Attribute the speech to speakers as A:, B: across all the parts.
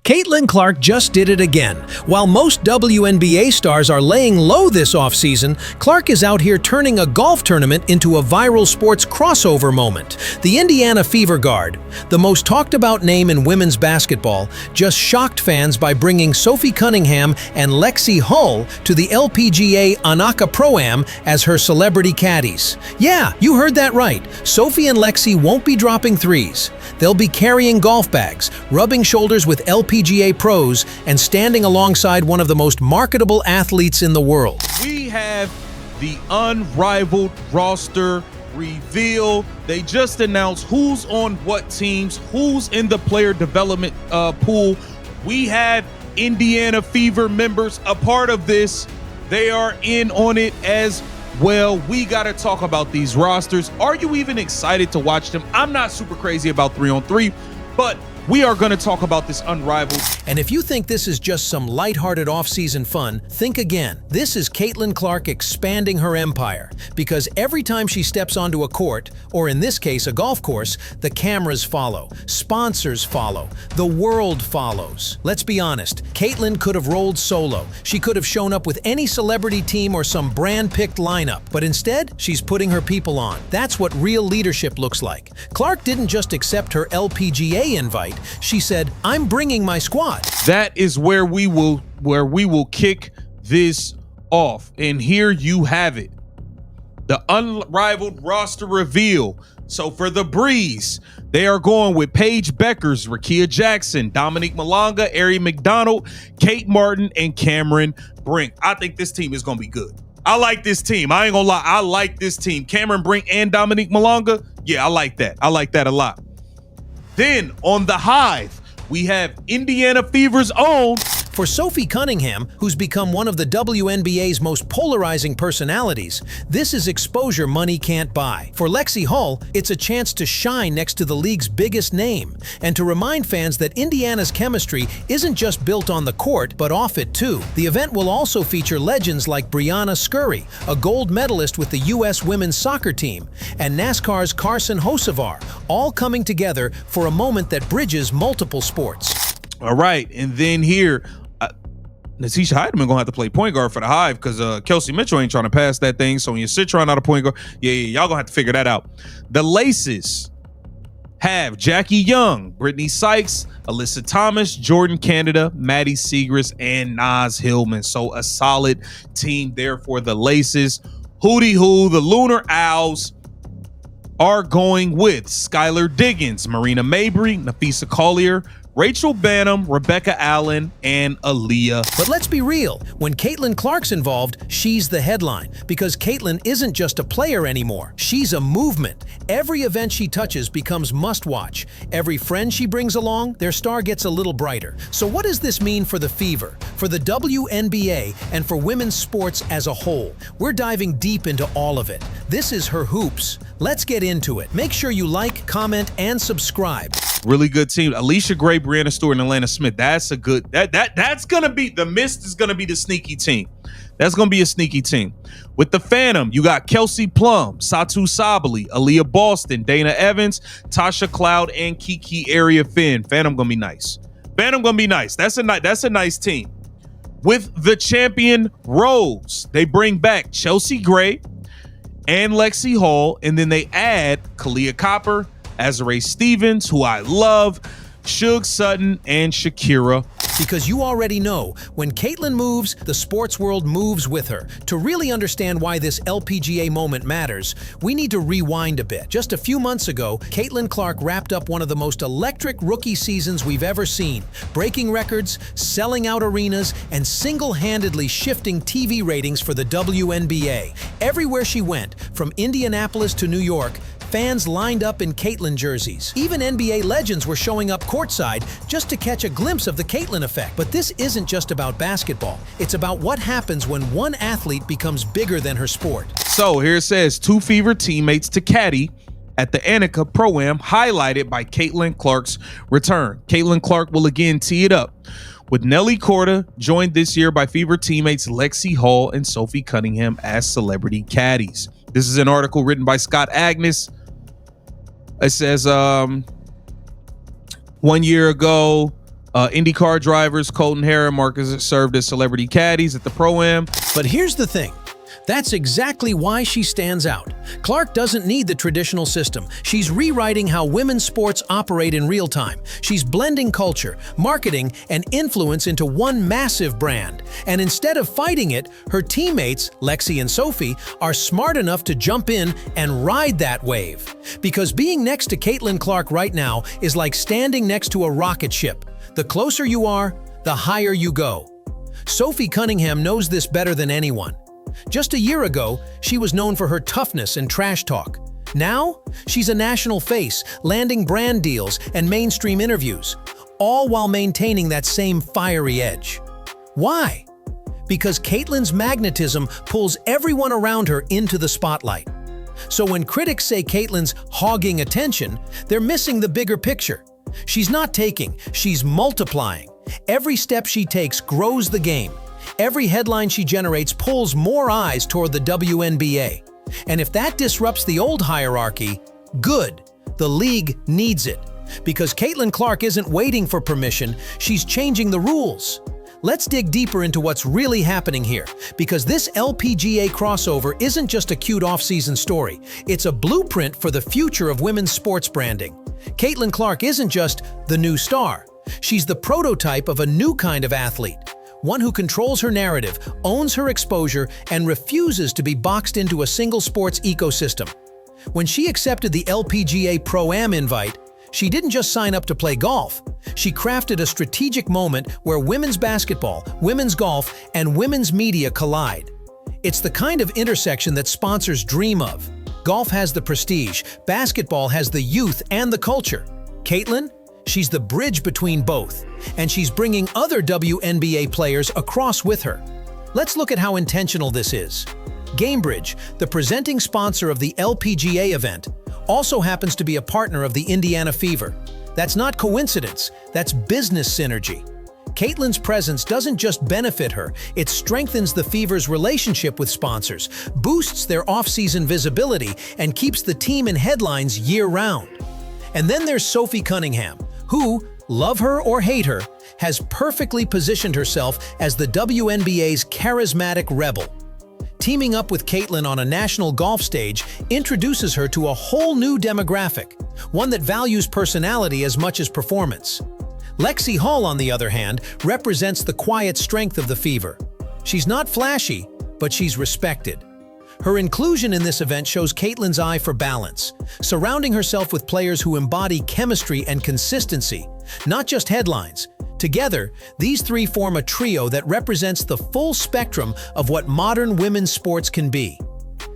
A: Caitlin Clark just did it again. While most WNBA stars are laying low this offseason, Clark is out here turning a golf tournament into a viral sports crossover moment. The Indiana Fever guard, the most talked about name in women's basketball, just shocked fans by bringing SOPHIE Cunningham and Lexie Hull to the LPGA Anakah Pro-Am as her celebrity caddies. Yeah, you heard that right. SOPHIE and Lexie won't be dropping threes. They'll be carrying golf bags, rubbing shoulders with LPGA pros, and standing alongside one of the most marketable athletes in the world.
B: We have the unrivaled roster reveal. They just announced who's on what teams, who's in the player development pool. We have Indiana Fever members a part of this. They are in on it as well. We got to talk about these rosters. Are you even excited to watch them? I'm not super crazy about 3-on-3, but we are going to talk about this unrivaled.
A: And if you think this is just some lighthearted off-season fun, think again. This is Caitlin Clark expanding her empire, because every time she steps onto a court, or in this case a golf course, the cameras follow, sponsors follow, the world follows. Let's be honest, Caitlin could have rolled solo. She could have shown up with any celebrity team or some brand-picked lineup, but instead, she's putting her people on. That's what real leadership looks like. Clark didn't just accept her LPGA invite. She said, "I'm bringing my squad."
B: That is where we will kick this off. And here you have it. The unrivaled roster reveal. So for the Breeze, they are going with Paige Beckers, Rakia Jackson, Dominique Malonga, Ari McDonald, Kate Martin, and Cameron Brink. I think this team is going to be good. I like this team. I ain't gonna lie. I like this team. Cameron Brink and Dominique Malonga. Yeah, I like that. I like that a lot. Then on the Hive, we have Indiana Fever's own.
A: For SOPHIE Cunningham, who's become one of the WNBA's most polarizing personalities, this is exposure money can't buy. For Lexie Hull, it's a chance to shine next to the league's biggest name, and to remind fans that Indiana's chemistry isn't just built on the court, but off it too. The event will also feature legends like Brianna Scurry, a gold medalist with the U.S. women's soccer team, and NASCAR's Carson Hocevar, all coming together for a moment that bridges multiple sports.
B: All right, and then here, Natisha Heideman gonna have to play point guard for the Hive because Kelsey Mitchell ain't trying to pass that thing. So when you sit trying out a point guard, yeah, y'all gonna have to figure that out. The Laces have Jackie Young, Brittany Sykes, Alyssa Thomas, Jordan Canada, Maddie Segrist, and Naz Hillman. So a solid team there for the Laces. Hootie Hoo, the Lunar Owls are going with Skylar Diggins, Marina Mabry, Nafisa Collier, Rachel Banham, Rebecca Allen, and Aaliyah.
A: But let's be real, when Caitlin Clark's involved, she's the headline, because Caitlin isn't just a player anymore. She's a movement. Every event she touches becomes must-watch. Every friend she brings along, their star gets a little brighter. So what does this mean for the Fever, for the WNBA, and for women's sports as a whole? We're diving deep into all of it. This is Her Hoops. Let's get into it. Make sure you like, comment, and subscribe.
B: Really good team. Alicia Gray, Brianna Stewart, and Atlanta Smith. That's a good, that's gonna be, the Mist is gonna be the sneaky team. That's gonna be a sneaky team. With the Phantom, you got Kelsey Plum, Satu Sabali, Aaliyah Boston, Dana Evans, Tasha Cloud, and Kiki Area Finn. Phantom gonna be nice. Phantom gonna be nice. That's a nice team. With the champion Rose, they bring back Chelsea Gray and Lexie Hull, and then they add Kalia Copper, Azare Stevens, who I love, Suge Sutton, and Shakira.
A: Because you already know, when Caitlin moves, the sports world moves with her. To really understand why this LPGA moment matters, we need to rewind a bit. Just a few months ago, Caitlin Clark wrapped up one of the most electric rookie seasons we've ever seen, breaking records, selling out arenas, and single-handedly shifting TV ratings for the WNBA. Everywhere she went, from Indianapolis to New York, fans lined up in Caitlin jerseys. Even NBA legends were showing up courtside just to catch a glimpse of the Caitlin effect. But this isn't just about basketball. It's about what happens when one athlete becomes bigger than her sport.
B: So here it says, 2 Fever teammates to caddy at the Anakah Pro-Am, highlighted by Caitlin Clark's return. Caitlin Clark will again tee it up with Nelly Korda, joined this year by Fever teammates Lexie Hull and SOPHIE Cunningham as celebrity caddies. This is an article written by Scott Agnes. It says 1 year ago, IndyCar drivers Colton Herron and Marcus served as celebrity caddies at the Pro-Am.
A: But here's the thing. That's exactly why she stands out. Clark doesn't need the traditional system. She's rewriting how women's sports operate in real time. She's blending culture, marketing, and influence into one massive brand. And instead of fighting it, her teammates, Lexie and Sophie, are smart enough to jump in and ride that wave. Because being next to Caitlin Clark right now is like standing next to a rocket ship. The closer you are, the higher you go. Sophie Cunningham knows this better than anyone. Just a year ago, she was known for her toughness and trash talk. Now, she's a national face, landing brand deals and mainstream interviews, all while maintaining that same fiery edge. Why? Because Caitlin's magnetism pulls everyone around her into the spotlight. So when critics say Caitlin's hogging attention, they're missing the bigger picture. She's not taking, she's multiplying. Every step she takes grows the game. Every headline she generates pulls more eyes toward the WNBA. And if that disrupts the old hierarchy, good. The league needs it. Because Caitlin Clark isn't waiting for permission, she's changing the rules. Let's dig deeper into what's really happening here, because this LPGA crossover isn't just a cute off-season story. It's a blueprint for the future of women's sports branding. Caitlin Clark isn't just the new star. She's the prototype of a new kind of athlete. One who controls her narrative, owns her exposure, and refuses to be boxed into a single sports ecosystem. When she accepted the LPGA Pro-Am invite, she didn't just sign up to play golf. She crafted a strategic moment where women's basketball, women's golf, and women's media collide. It's the kind of intersection that sponsors dream of. Golf has the prestige, basketball has the youth and the culture. Caitlin? She's the bridge between both, and she's bringing other WNBA players across with her. Let's look at how intentional this is. Gamebridge, the presenting sponsor of the LPGA event, also happens to be a partner of the Indiana Fever. That's not coincidence, that's business synergy. Caitlin's presence doesn't just benefit her, it strengthens the Fever's relationship with sponsors, boosts their off-season visibility, and keeps the team in headlines year-round. And then there's Sophie Cunningham, who, love her or hate her, has perfectly positioned herself as the WNBA's charismatic rebel. Teaming up with Caitlin on a national golf stage introduces her to a whole new demographic, one that values personality as much as performance. Lexie Hull, on the other hand, represents the quiet strength of the Fever. She's not flashy, but she's respected. Her inclusion in this event shows Caitlin's eye for balance, surrounding herself with players who embody chemistry and consistency, not just headlines. Together, these three form a trio that represents the full spectrum of what modern women's sports can be.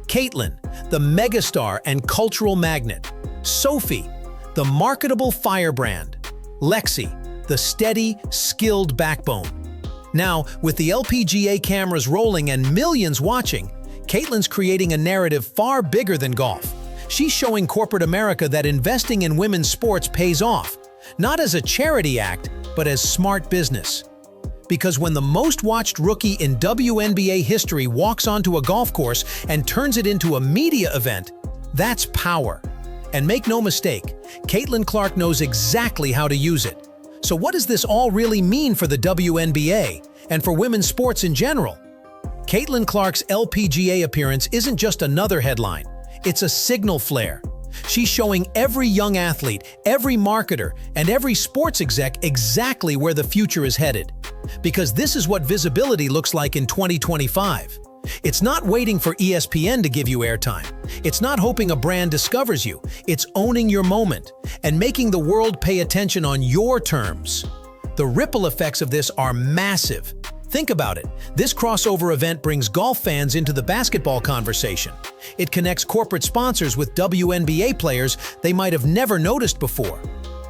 A: Caitlin, the megastar and cultural magnet. Sophie, the marketable firebrand. Lexie, the steady, skilled backbone. Now, with the LPGA cameras rolling and millions watching, Caitlin's creating a narrative far bigger than golf. She's showing corporate America that investing in women's sports pays off, not as a charity act, but as smart business. Because when the most watched rookie in WNBA history walks onto a golf course and turns it into a media event, that's power. And make no mistake, Caitlin Clark knows exactly how to use it. So what does this all really mean for the WNBA and for women's sports in general? Caitlin Clark's LPGA appearance isn't just another headline, it's a signal flare. She's showing every young athlete, every marketer, and every sports exec exactly where the future is headed. Because this is what visibility looks like in 2025. It's not waiting for ESPN to give you airtime. It's not hoping a brand discovers you. It's owning your moment and making the world pay attention on your terms. The ripple effects of this are massive. Think about it. This crossover event brings golf fans into the basketball conversation. It connects corporate sponsors with WNBA players they might have never noticed before.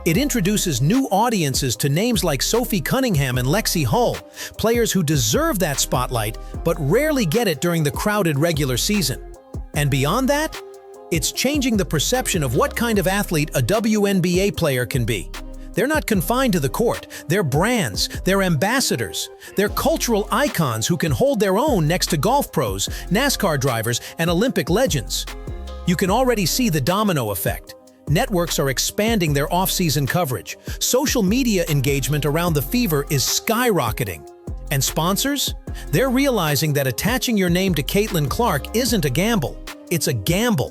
A: It introduces new audiences to names like Sophie Cunningham and Lexie Hull, players who deserve that spotlight but rarely get it during the crowded regular season. And beyond that, it's changing the perception of what kind of athlete a WNBA player can be. They're not confined to the court. They're brands, they're ambassadors, they're cultural icons who can hold their own next to golf pros, NASCAR drivers, and Olympic legends. You can already see the domino effect. Networks are expanding their off-season coverage. Social media engagement around the fever is skyrocketing. And sponsors? They're realizing that attaching your name to Caitlin Clark isn't a gamble. It's a gamble.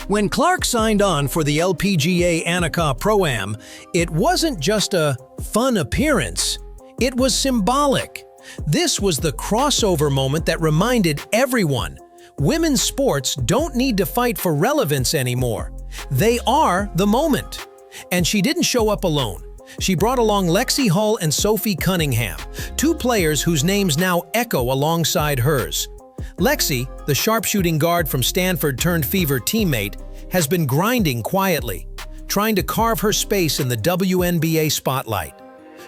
A: When Clark signed on for the LPGA Anakah Pro-Am, it wasn't just a fun appearance. It was symbolic. This was the crossover moment that reminded everyone, women's sports don't need to fight for relevance anymore. They are the moment. And she didn't show up alone. She brought along Lexie Hull and SOPHIE Cunningham, two players whose names now echo alongside hers. Lexie, the sharpshooting guard from Stanford turned Fever teammate, has been grinding quietly, trying to carve her space in the WNBA spotlight.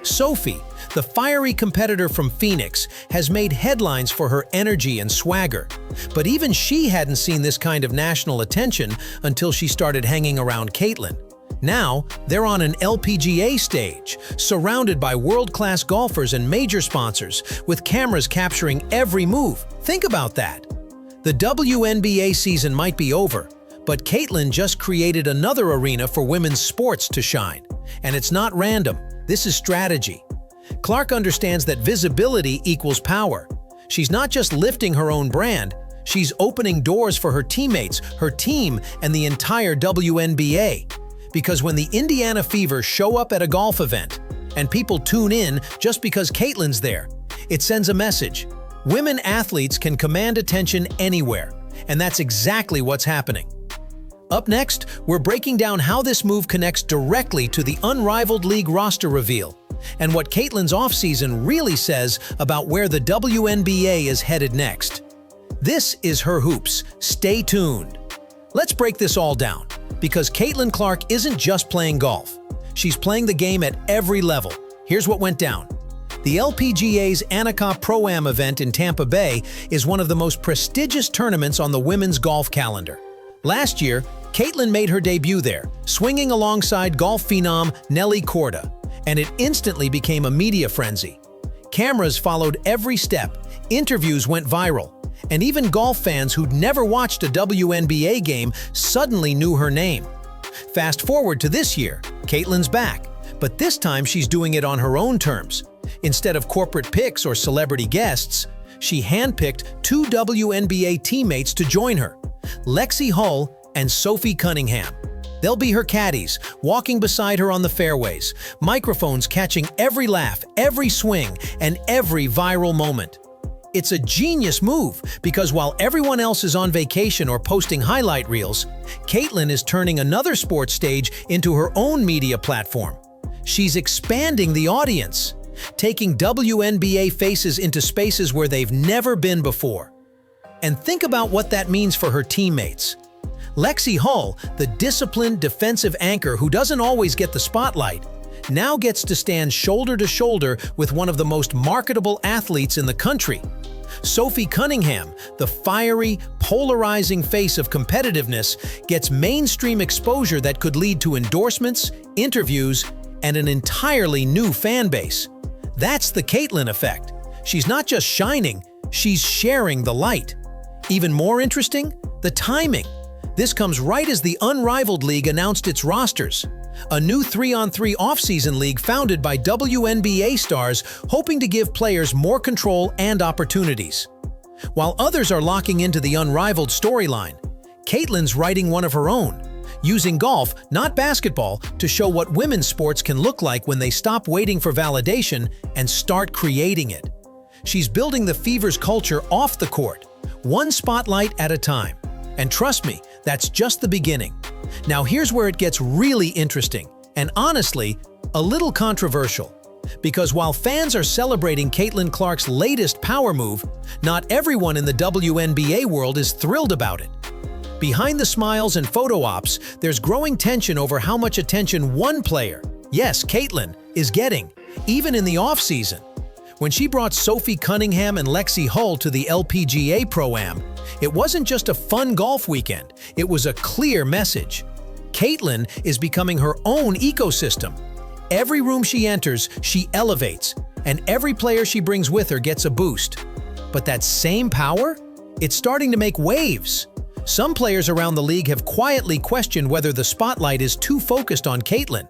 A: SOPHIE, the fiery competitor from Phoenix, has made headlines for her energy and swagger. But even she hadn't seen this kind of national attention until she started hanging around Caitlin. Now, they're on an LPGA stage, surrounded by world-class golfers and major sponsors, with cameras capturing every move. Think about that. The WNBA season might be over, but Caitlin just created another arena for women's sports to shine. And it's not random. This is strategy. Clark understands that visibility equals power. She's not just lifting her own brand, she's opening doors for her teammates, her team, and the entire WNBA. Because when the Indiana Fever show up at a golf event, and people tune in just because Caitlin's there, it sends a message. Women athletes can command attention anywhere, and that's exactly what's happening. Up next, we're breaking down how this move connects directly to the unrivaled league roster reveal, and what Caitlin's offseason really says about where the WNBA is headed next. This is Her Hoops. Stay tuned. Let's break this all down, because Caitlin Clark isn't just playing golf. She's playing the game at every level. Here's what went down. The LPGA's Anakah Pro-Am event in Tampa Bay is one of the most prestigious tournaments on the women's golf calendar. Last year, Caitlin made her debut there, swinging alongside golf phenom Nelly Korda, and it instantly became a media frenzy. Cameras followed every step, interviews went viral, and even golf fans who'd never watched a WNBA game suddenly knew her name. Fast forward to this year, Caitlin's back, but this time she's doing it on her own terms. Instead of corporate picks or celebrity guests, she handpicked two WNBA teammates to join her, Lexie Hull and SOPHIE Cunningham. They'll be her caddies, walking beside her on the fairways, microphones catching every laugh, every swing, and every viral moment. It's a genius move because while everyone else is on vacation or posting highlight reels, Caitlin is turning another sports stage into her own media platform. She's expanding the audience, taking WNBA faces into spaces where they've never been before. And think about what that means for her teammates. Lexie Hull, the disciplined defensive anchor who doesn't always get the spotlight, now gets to stand shoulder to shoulder with one of the most marketable athletes in the country. SOPHIE Cunningham, the fiery, polarizing face of competitiveness, gets mainstream exposure that could lead to endorsements, interviews, and an entirely new fan base. That's the Caitlin effect. She's not just shining, she's sharing the light. Even more interesting, the timing. This comes right as the Unrivaled League announced its rosters, a new 3-on-3 off-season league founded by WNBA stars hoping to give players more control and opportunities. While others are locking into the Unrivaled storyline, Caitlin's writing one of her own, using golf, not basketball, to show what women's sports can look like when they stop waiting for validation and start creating it. She's building the Fever's culture off the court, one spotlight at a time. And trust me, that's just the beginning. Now here's where it gets really interesting, and honestly, a little controversial. Because while fans are celebrating Caitlin Clark's latest power move, not everyone in the WNBA world is thrilled about it. Behind the smiles and photo ops, there's growing tension over how much attention one player, yes, Caitlin, is getting, even in the off-season. When she brought SOPHIE Cunningham and Lexie Hull to the LPGA Pro-Am, it wasn't just a fun golf weekend, it was a clear message. Caitlin is becoming her own ecosystem. Every room she enters, she elevates, and every player she brings with her gets a boost. But that same power? It's starting to make waves. Some players around the league have quietly questioned whether the spotlight is too focused on Caitlin.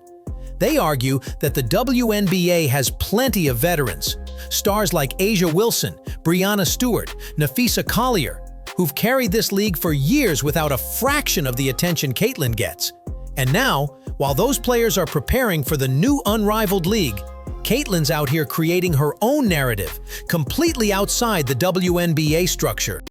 A: They argue that the WNBA has plenty of veterans, stars like Asia Wilson, Breanna Stewart, Nafisa Collier, who've carried this league for years without a fraction of the attention Caitlin gets. And now, while those players are preparing for the new unrivaled league, Caitlin's out here creating her own narrative, completely outside the WNBA structure.